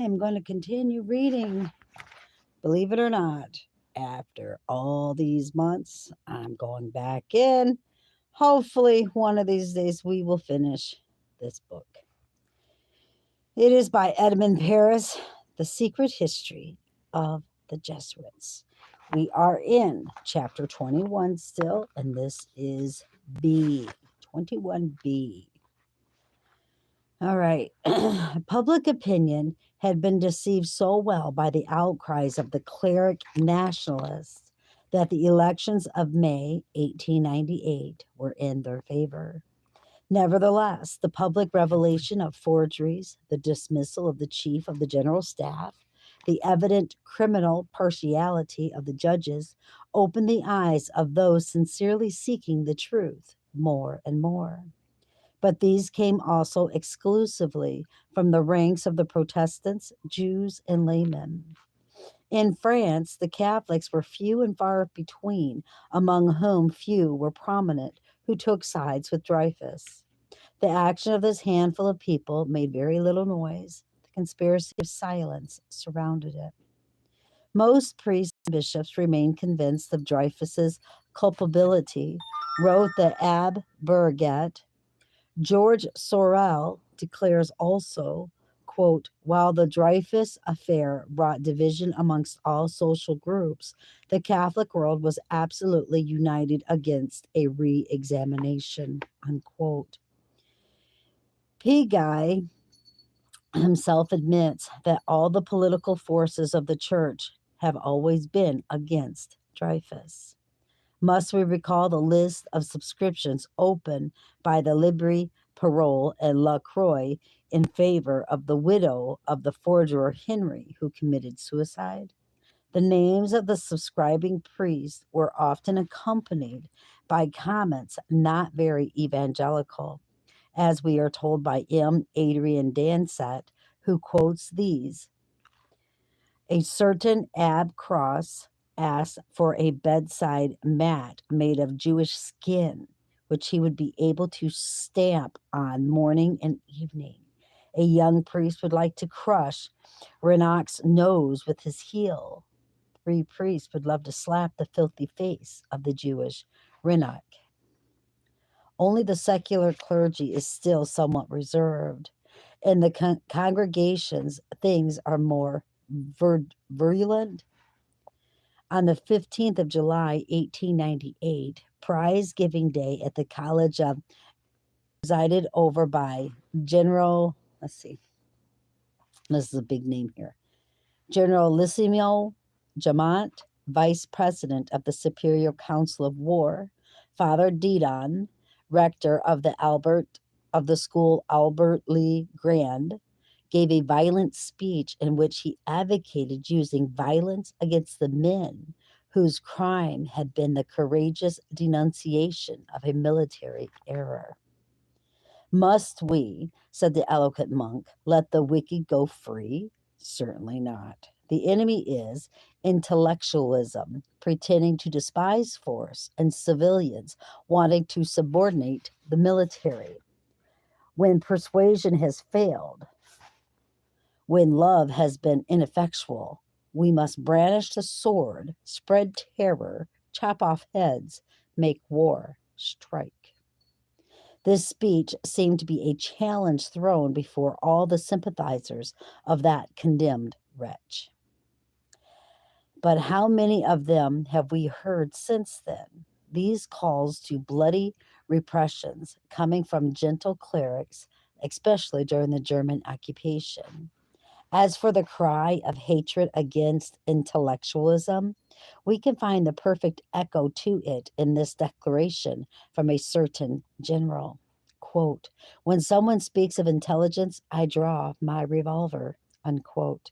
I'm going to continue reading. Believe it or not, after all these months, I'm going back in. Hopefully, one of these days we will finish this book. It is by Edmond Paris, The Secret History of the Jesuits. We are in chapter 21 still, and this is B, 21B. All right. Public opinion had been deceived so well by the outcries of the cleric nationalists that the elections of May 1898 were in their favor. Nevertheless, the public revelation of forgeries, the dismissal of the chief of the general staff, the evident criminal partiality of the judges opened the eyes of those sincerely seeking the truth more and more. But these came also exclusively from the ranks of the Protestants, Jews, and laymen. In France, the Catholics were few and far between, among whom few were prominent who took sides with Dreyfus. The action of this handful of people made very little noise. The conspiracy of silence surrounded it. Most priests and bishops remained convinced of Dreyfus's culpability, wrote the Abbe Burgat. George Sorel declares also, quote, while the Dreyfus affair brought division amongst all social groups, the Catholic world was absolutely united against a re-examination, unquote. Guy himself admits that all the political forces of the church have always been against Dreyfus. Must we recall the list of subscriptions opened by the Libri, Parole, and La Croix in favor of the widow of the forger Henry, who committed suicide? The names of the subscribing priests were often accompanied by comments not very evangelical, as we are told by M. Adrian Dansett, who quotes these. A certain Ab Cross asked for a bedside mat made of Jewish skin, which he would be able to stamp on morning and evening. A young priest would like to crush Renoc's nose with his heel. 3 priests would love to slap the filthy face of the Jewish Renoc. Only the secular clergy is still somewhat reserved. In the congregations, things are more virulent. On the 15th of July, 1898, prize giving day at the College of presided over by General, this is a big name here, Generalissimo Jamont, Vice President of the Superior Council of War, Father Didon, Rector of the school Albert Lee Grand, gave a violent speech in which he advocated using violence against the men whose crime had been the courageous denunciation of a military error. Must we, said the eloquent monk, let the wicked go free? Certainly not. The enemy is intellectualism, pretending to despise force, and civilians wanting to subordinate the military. When persuasion has failed, when love has been ineffectual, we must brandish the sword, spread terror, chop off heads, make war, strike. This speech seemed to be a challenge thrown before all the sympathizers of that condemned wretch. But how many of them have we heard since then? These calls to bloody repressions coming from gentle clerics, especially during the German occupation. As for the cry of hatred against intellectualism, we can find the perfect echo to it in this declaration from a certain general. Quote, when someone speaks of intelligence, I draw my revolver, unquote.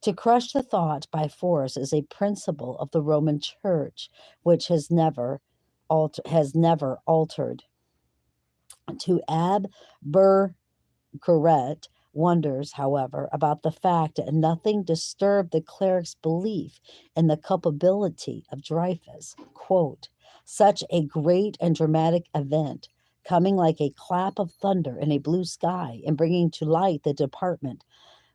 To crush the thought by force is a principle of the Roman Church which has never altered. To Ab Burgaret wonders, however, about the fact that nothing disturbed the cleric's belief in the culpability of Dreyfus. Quote, such a great and dramatic event, coming like a clap of thunder in a blue sky and bringing to light the department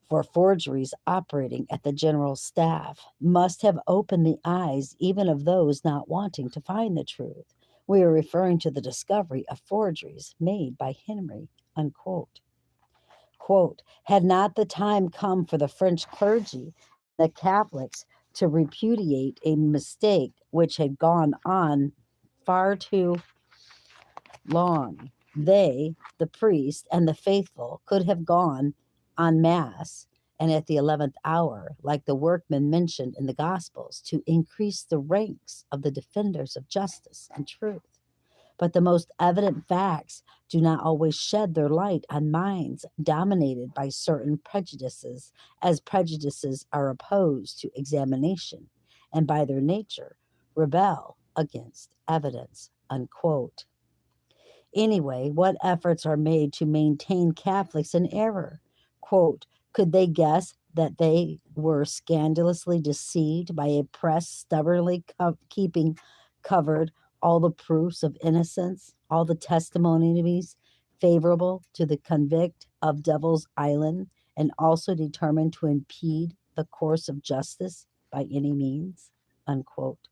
for forgeries operating at the general staff must have opened the eyes even of those not wanting to find the truth. We are referring to the discovery of forgeries made by Henry, unquote. Quote, had not the time come for the French clergy, the Catholics, to repudiate a mistake which had gone on far too long, they, the priest and the faithful, could have gone en masse and at the 11th hour, like the workmen mentioned in the Gospels, to increase the ranks of the defenders of justice and truth. But the most evident facts do not always shed their light on minds dominated by certain prejudices, as prejudices are opposed to examination, and by their nature rebel against evidence, unquote. Anyway, what efforts are made to maintain Catholics in error? Quote, could they guess that they were scandalously deceived by a press stubbornly keeping covered all the proofs of innocence, all the testimonies favorable to the convict of Devil's Island, and also determined to impede the course of justice by any means? Unquote.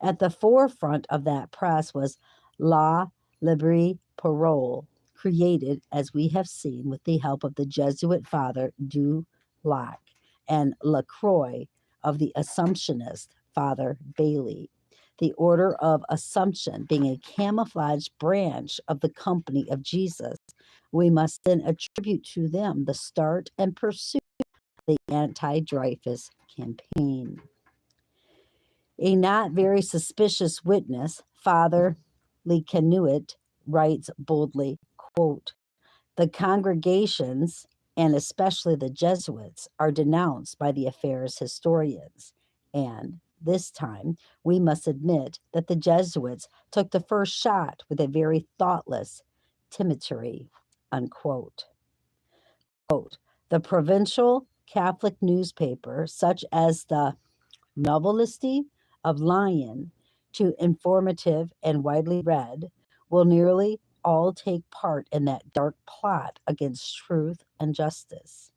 At the forefront of that press was La Libre Parole, created, as we have seen, with the help of the Jesuit father Du Lac and Lacroix of the Assumptionist Father Bailey. The Order of Assumption being a camouflaged branch of the Company of Jesus, we must then attribute to them the start and pursuit of the anti-Dreyfus campaign. A not very suspicious witness, Father Lecanuet, writes boldly, quote, the congregations, and especially the Jesuits, are denounced by the affairs historians. And this time, we must admit that the Jesuits took the first shot with a very thoughtless timidity, unquote. Quote, the provincial Catholic newspaper, such as the Novelty of Lyon, to informative and widely read, will nearly all take part in that dark plot against truth and justice.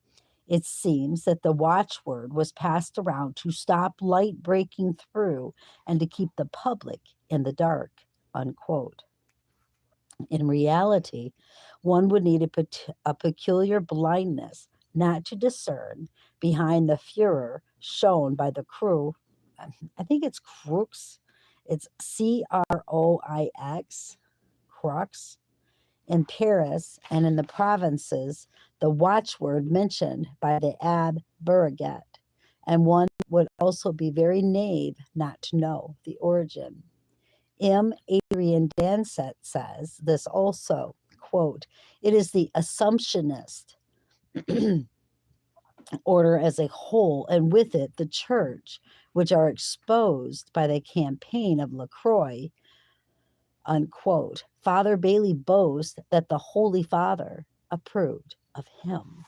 It seems that the watchword was passed around to stop light breaking through and to keep the public in the dark, unquote. In reality, one would need a peculiar blindness not to discern behind the furor shown by the crew. I think it's crooks. It's Croix, crux. In Paris and in the provinces, the watchword mentioned by the Abbe Burriget, and one would also be very knave not to know the origin. M. Adrian Dansett says this also, quote, it is the Assumptionist order as a whole, and with it the church, which are exposed by the campaign of Lacroix, unquote. Father Bailey boasts that the Holy Father approved of him.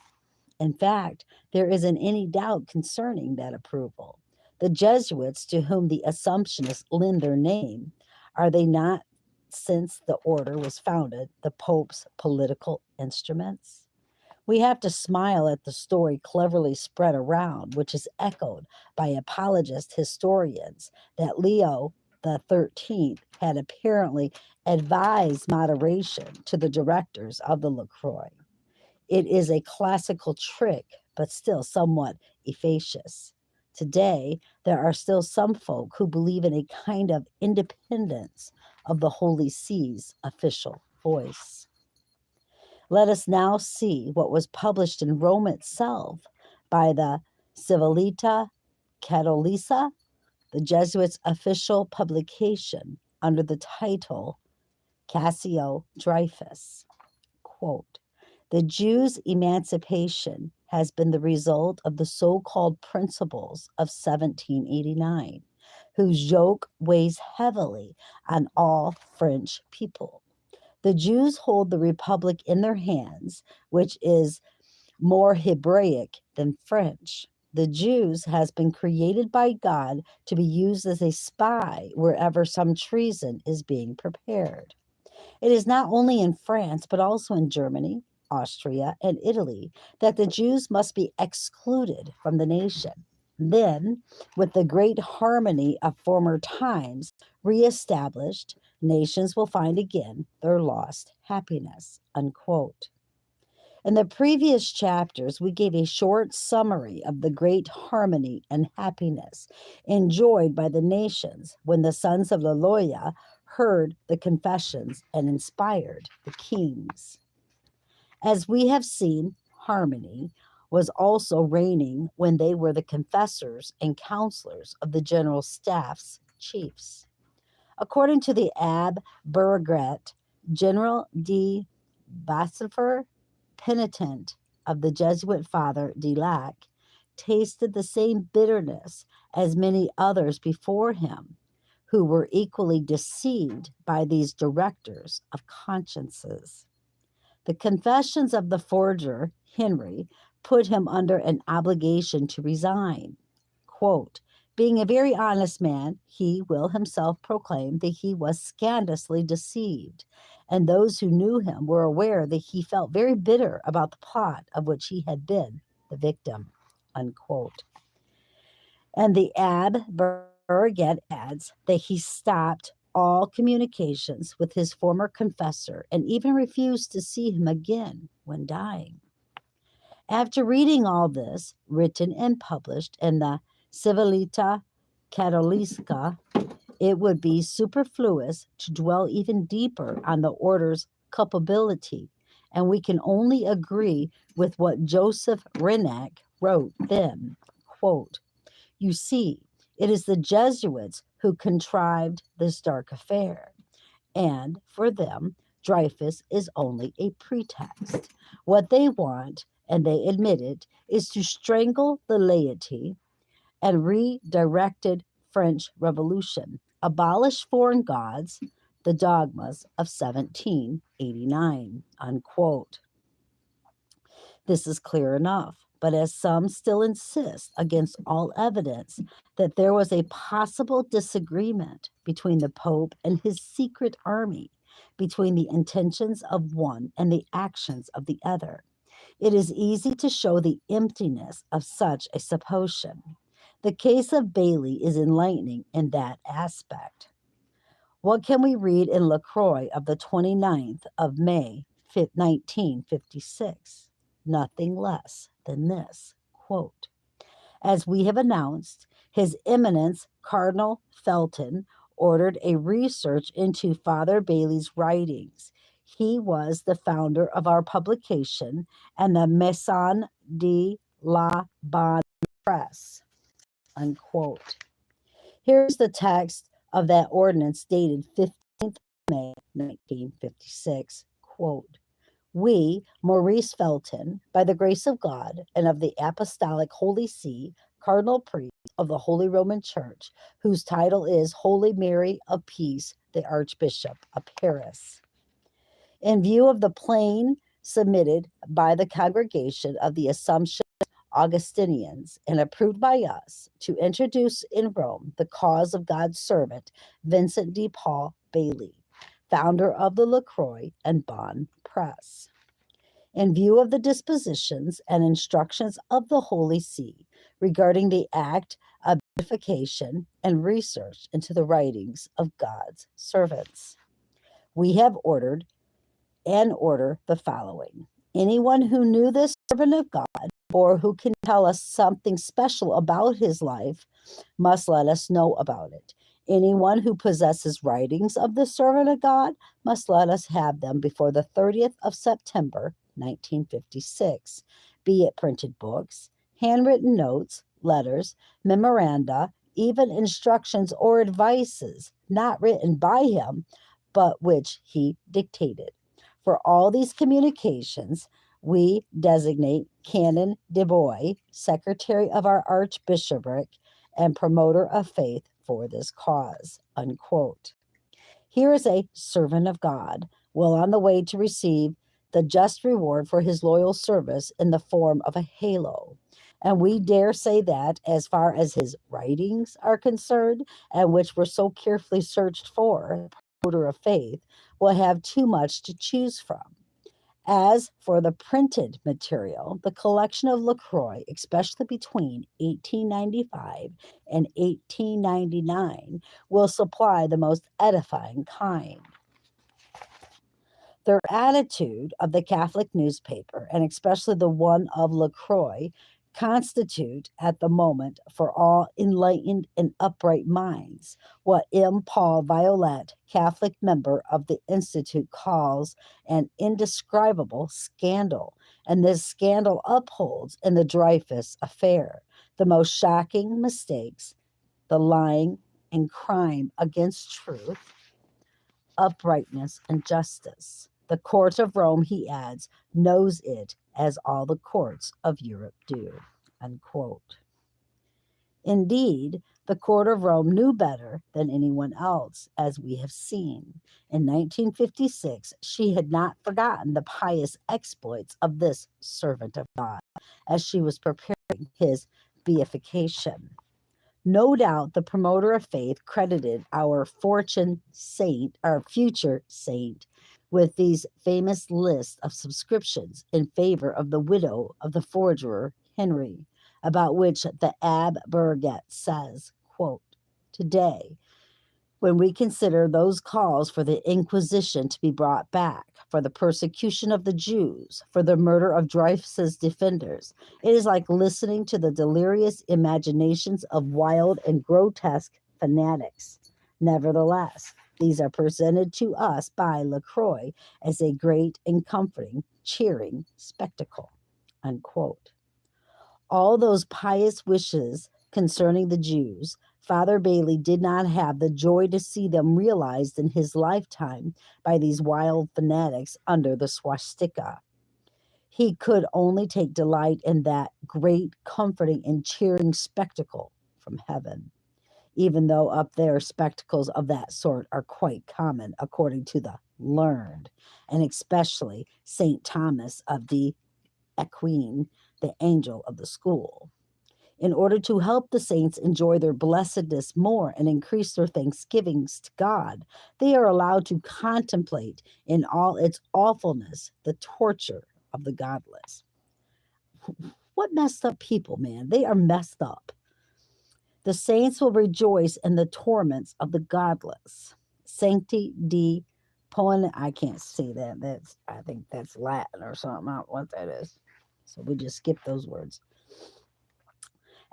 In fact, there isn't any doubt concerning that approval. The Jesuits, to whom the Assumptionists lend their name, are they not, since the order was founded, the Pope's political instruments? We have to smile at the story cleverly spread around, which is echoed by apologist historians, that Leo the 13th had apparently advised moderation to the directors of the Lacroix. It is a classical trick, but still somewhat efficacious. Today, there are still some folk who believe in a kind of independence of the Holy See's official voice. Let us now see what was published in Rome itself by the Civilita Cattolica, the Jesuits' official publication, under the title Cassio Dreyfus. Quote, the Jews' emancipation has been the result of the so-called principles of 1789, whose yoke weighs heavily on all French people. The Jews hold the republic in their hands, which is more Hebraic than French. The Jews has been created by God to be used as a spy wherever some treason is being prepared. It is not only in France, but also in Germany, Austria, and Italy that the Jews must be excluded from the nation. Then, with the great harmony of former times reestablished, nations will find again their lost happiness. Unquote. In the previous chapters, we gave a short summary of the great harmony and happiness enjoyed by the nations when the sons of Loyola heard the confessions and inspired the kings. As we have seen, harmony was also reigning when they were the confessors and counselors of the general staff's chiefs. According to the Abbe Burgret, General de Bassifer, penitent of the Jesuit father de Lac, tasted the same bitterness as many others before him, who were equally deceived by these directors of consciences. The confessions of the forger, Henry, put him under an obligation to resign. Quote, being a very honest man, he will himself proclaim that he was scandalously deceived, and those who knew him were aware that he felt very bitter about the plot of which he had been the victim. Unquote. And the Abbe Burget adds that he stopped all communications with his former confessor and even refused to see him again when dying. After reading all this, written and published in the Civilita Catholica, it would be superfluous to dwell even deeper on the order's culpability, and we can only agree with what Joseph Renac wrote then. Quote, you see, it is the Jesuits who contrived this dark affair, and for them, Dreyfus is only a pretext. What they want, and they admit it, is to strangle the laity and redirected French Revolution, abolish foreign gods, the dogmas of 1789, unquote. This is clear enough, but as some still insist against all evidence that there was a possible disagreement between the Pope and his secret army, between the intentions of one and the actions of the other, it is easy to show the emptiness of such a supposition. The case of Bailey is enlightening in that aspect. What can we read in LaCroix of the 29th of May, 1956? Nothing less than this, quote, as we have announced, His Eminence Cardinal Felton ordered a research into Father Bailey's writings. He was the founder of our publication and the Maison de la Bonne Presse, unquote. Here's the text of that ordinance dated 15th May 1956, quote, we, Maurice Felton, by the grace of God and of the Apostolic Holy See, Cardinal Priest of the Holy Roman Church, whose title is Holy Mary of Peace, the Archbishop of Paris. In view of the plain submitted by the Congregation of the Assumption Augustinians and approved by us to introduce in Rome the cause of God's servant, Vincent de Paul Bailey, founder of the LaCroix and Bonne Press. In view of the dispositions and instructions of the Holy See regarding the act of beatification and research into the writings of God's servants, we have ordered and order the following. Anyone who knew this servant of God or who can tell us something special about his life must let us know about it. Anyone who possesses writings of the servant of God must let us have them before the 30th of September, 1956, be it printed books, handwritten notes, letters, memoranda, even instructions or advices not written by him, but which he dictated. For all these communications, we designate Canon de Bois, secretary of our archbishopric and promoter of faith for this cause, unquote. Here is a servant of God, well on the way to receive the just reward for his loyal service in the form of a halo. And we dare say that, as far as his writings are concerned, and which were so carefully searched for, promoter of faith, will have too much to choose from. As for the printed material, the collection of LaCroix, especially between 1895 and 1899, will supply the most edifying kind. Their attitude of the Catholic newspaper, and especially the one of LaCroix, constitute at the moment for all enlightened and upright minds what M. Paul Violette, Catholic member of the Institute, calls an indescribable scandal. And this scandal upholds in the Dreyfus affair the most shocking mistakes, the lying and crime against truth, uprightness, and justice. The court of Rome, he adds, knows it as all the courts of Europe do. Unquote. Indeed, the court of Rome knew better than anyone else, as we have seen. In 1956, she had not forgotten the pious exploits of this servant of God as she was preparing his beatification. No doubt the promoter of faith credited our future saint, with these famous lists of subscriptions in favor of the widow of the forger Henry, about which the Abbe Burget says, quote, "Today, when we consider those calls for the Inquisition to be brought back, for the persecution of the Jews, for the murder of Dreyfus's defenders, it is like listening to the delirious imaginations of wild and grotesque fanatics. Nevertheless, these are presented to us by LaCroix as a great and comforting, cheering spectacle." Unquote. All those pious wishes concerning the Jews, Father Bailey did not have the joy to see them realized in his lifetime by these wild fanatics under the swastika. He could only take delight in that great, comforting, and cheering spectacle from heaven, even though up there spectacles of that sort are quite common, according to the learned, and especially St. Thomas of the Aquin, the angel of the school. In order to help the saints enjoy their blessedness more and increase their thanksgivings to God, they are allowed to contemplate in all its awfulness the torture of the godless. What messed up people, man? They are messed up. The saints will rejoice in the torments of the godless. Sancti di Poen, I can't see that. I think that's Latin or something. I don't know what that is. So we just skip those words.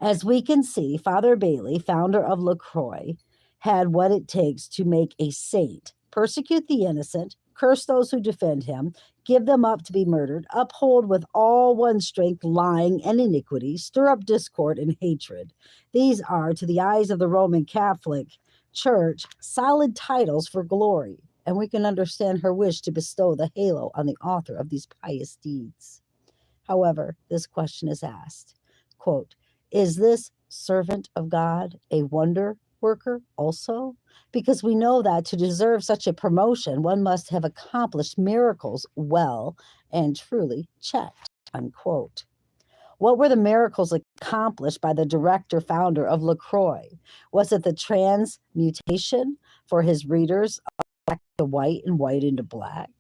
As we can see, Father Bailey, founder of LaCroix, had what it takes to make a saint: persecute the innocent, curse those who defend him, give them up to be murdered, uphold with all one's strength lying and iniquity, stir up discord and hatred. These are, to the eyes of the Roman Catholic Church, solid titles for glory, and we can understand her wish to bestow the halo on the author of these pious deeds. However, this question is asked, quote, "Is this servant of God a wonder worker also? Because we know that to deserve such a promotion, one must have accomplished miracles well and truly checked." Unquote. What were the miracles accomplished by the director founder of LaCroix? Was it the transmutation for his readers of black to white and white into black?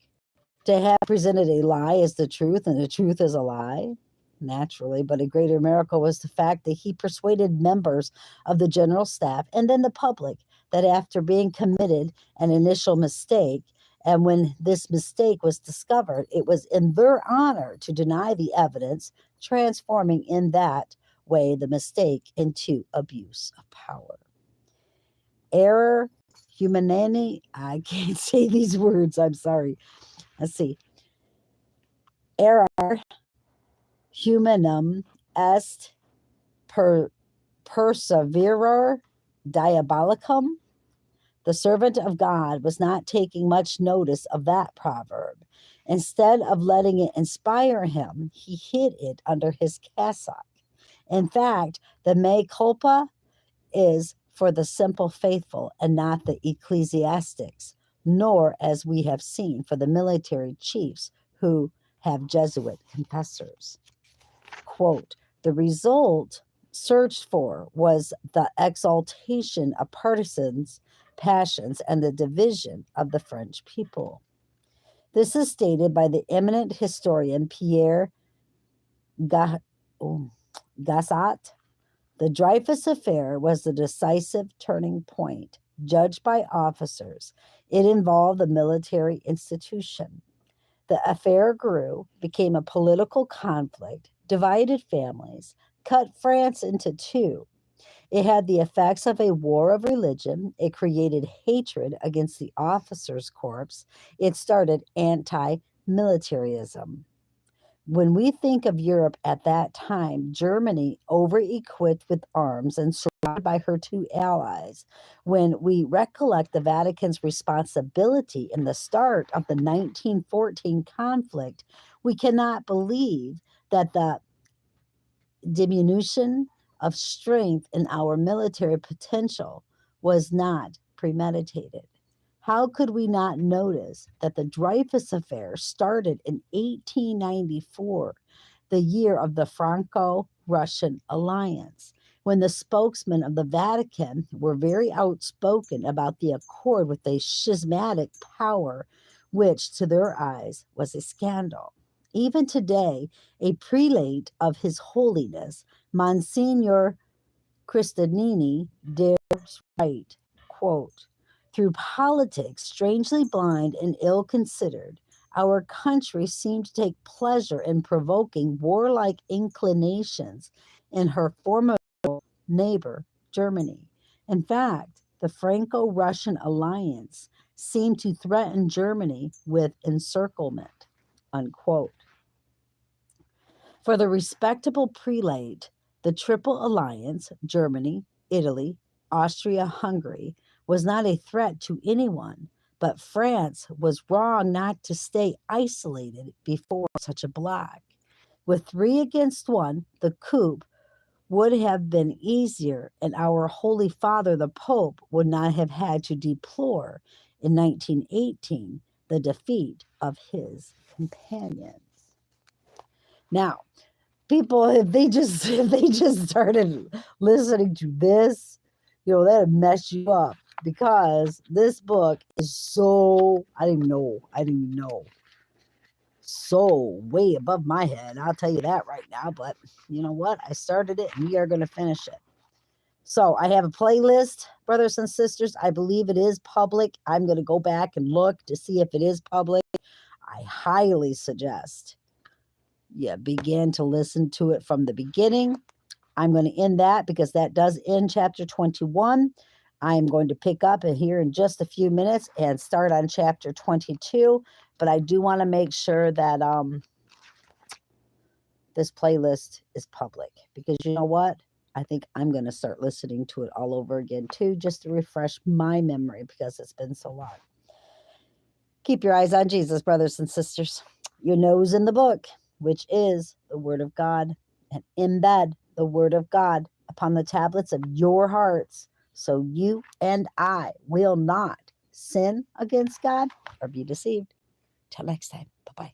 To have presented a lie as the truth and the truth as a lie? Naturally, but a greater miracle was the fact that he persuaded members of the general staff and then the public that after being committed an initial mistake, and when this mistake was discovered, it was in their honor to deny the evidence, transforming in that way the mistake into abuse of power. Error humanani, I can't say these words, I'm sorry. Let's see. Error humanum est perseverer diabolicum. The servant of God was not taking much notice of that proverb. Instead of letting it inspire him, he hid it under his cassock. In fact, the mea culpa is for the simple faithful and not the ecclesiastics, nor, as we have seen, for the military chiefs who have Jesuit confessors. Quote, "The result searched for was the exaltation of partisans' passions and the division of the French people." This is stated by the eminent historian Pierre Gassat. The Dreyfus Affair was the decisive turning point. Judged by officers, it involved the military institution. The affair grew, became a political conflict, divided families, cut France into two. It had the effects of a war of religion. It created hatred against the officers' corps. It started anti-militarism. When we think of Europe at that time, Germany over-equipped with arms and surrounded by her two allies, when we recollect the Vatican's responsibility in the start of the 1914 conflict, we cannot believe that the diminution of strength in our military potential was not premeditated. How could we not notice that the Dreyfus Affair started in 1894, the year of the Franco-Russian alliance, when the spokesmen of the Vatican were very outspoken about the accord with a schismatic power, which to their eyes was a scandal? Even today, a prelate of His Holiness, Monsignor Cristianini, dares write, quote, "Through politics strangely blind and ill-considered, our country seemed to take pleasure in provoking warlike inclinations in her formidable neighbor, Germany. In fact, the Franco-Russian alliance seemed to threaten Germany with encirclement," unquote. For the respectable prelate, the Triple Alliance, Germany, Italy, Austria-Hungary, was not a threat to anyone, but France was wrong not to stay isolated before such a bloc. With 3 against 1, the coup would have been easier, and our Holy Father, the Pope, would not have had to deplore in 1918 the defeat of his companions. Now, people, if they just started listening to this, that'd mess you up, because this book is so, I didn't even know, so way above my head. I'll tell you that right now. But you know what? I started it, and we are going to finish it. So I have a playlist, brothers and sisters. I believe it is public. I'm going to go back and look to see if it is public. I highly suggest you begin to listen to it from the beginning. I'm going to end that because that does end chapter 21. I'm going to pick up here in just a few minutes and start on chapter 22. But I do want to make sure that this playlist is public, because you know what? I think I'm going to start listening to it all over again too, just to refresh my memory, because it's been so long. Keep your eyes on Jesus, brothers and sisters. Your nose in the book, which is the Word of God, and embed the Word of God upon the tablets of your hearts, so you and I will not sin against God or be deceived. Till next time. Bye-bye.